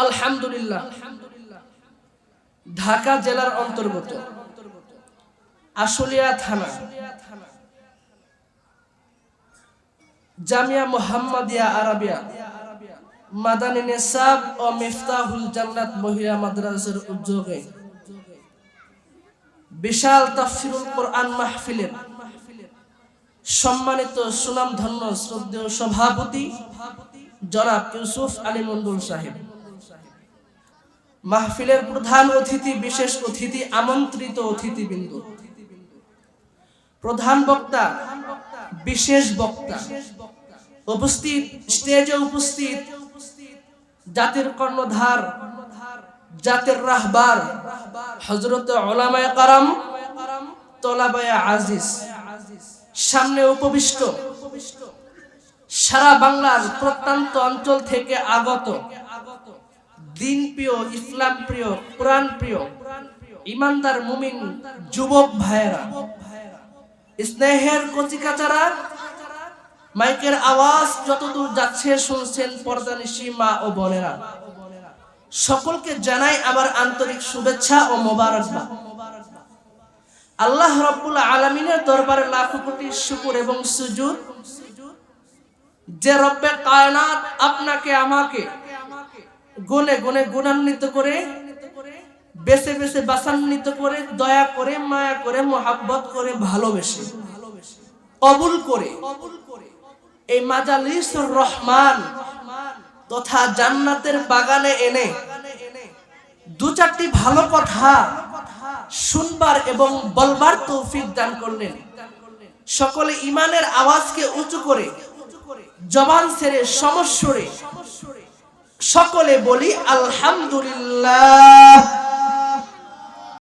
আলহামদুলিল্লাহ ঢাকা জেলার অন্তর্গত আশুলিয়া থানা জামিয়া মুহাম্মাদিয়া আরাবিয়া মাদানী নিসাব ও মিফতাহুল জান্নাত মহিলা মাদ্রাসার উদ্যোগে বিশাল তাফসীরুল কোরআন মাহফিলের সম্মানিত সুনামধন্য শ্রদ্ধেয় সভাপতি জনাব ইউসুফ আলী মন্ডল সাহেব, মাহফিলের প্রধান অতিথি, বিশেষ অতিথি, আমন্ত্রিত অতিথিবৃন্দ, প্রধান বক্তা, বিশেষ বক্তা, উপস্থিত স্টেজে উপস্থিত জাতির কর্ণধার, জাতির রাহবার হযরত উলামায়ে কেরাম, তোলাবায়ে আজিজ, সামনে উপবিষ্ট সারা বাংলার প্রত্যন্ত অঞ্চল থেকে আগত দিন প্রিয়, ইসলাম প্রিয়, কোরআন প্রিয়, ইমানদার মুমিন যুবক ভাইয়েরা, স্নেহের কচিকাচারা, মাইকের আওয়াজ যতদূর যাচ্ছে শুনছেন পর্দানিশী মা ও বোনেরা, সকলকে জানাই আমার আন্তরিক শুভেচ্ছা ও মোবারকবাদ। আল্লাহ রাব্বুল আলামিনের দরবারে লাখো কোটি শুকর এবং সুজুদ, যে রব্বে কায়নাত আপনাকে আমাকে গুণে গুণে গুণান্বিত করে, বেছে বেছে বাছান্বিত করে, দয়া করে, মায়া করে, মোহাব্বত করে, ভালোবেসে কবুল করে এই মাজালিসুর রহমান তথা জান্নাতের বাগানে এনে দু চারটি ভালো কথা শুনবার এবং বলবার তৌফিক দান করলেন। সকলে ইমানের আওয়াজকে উঁচু করে, জবান ছেড়ে, সমস্বরে সকলে বলি আলহামদুলিল্লাহ।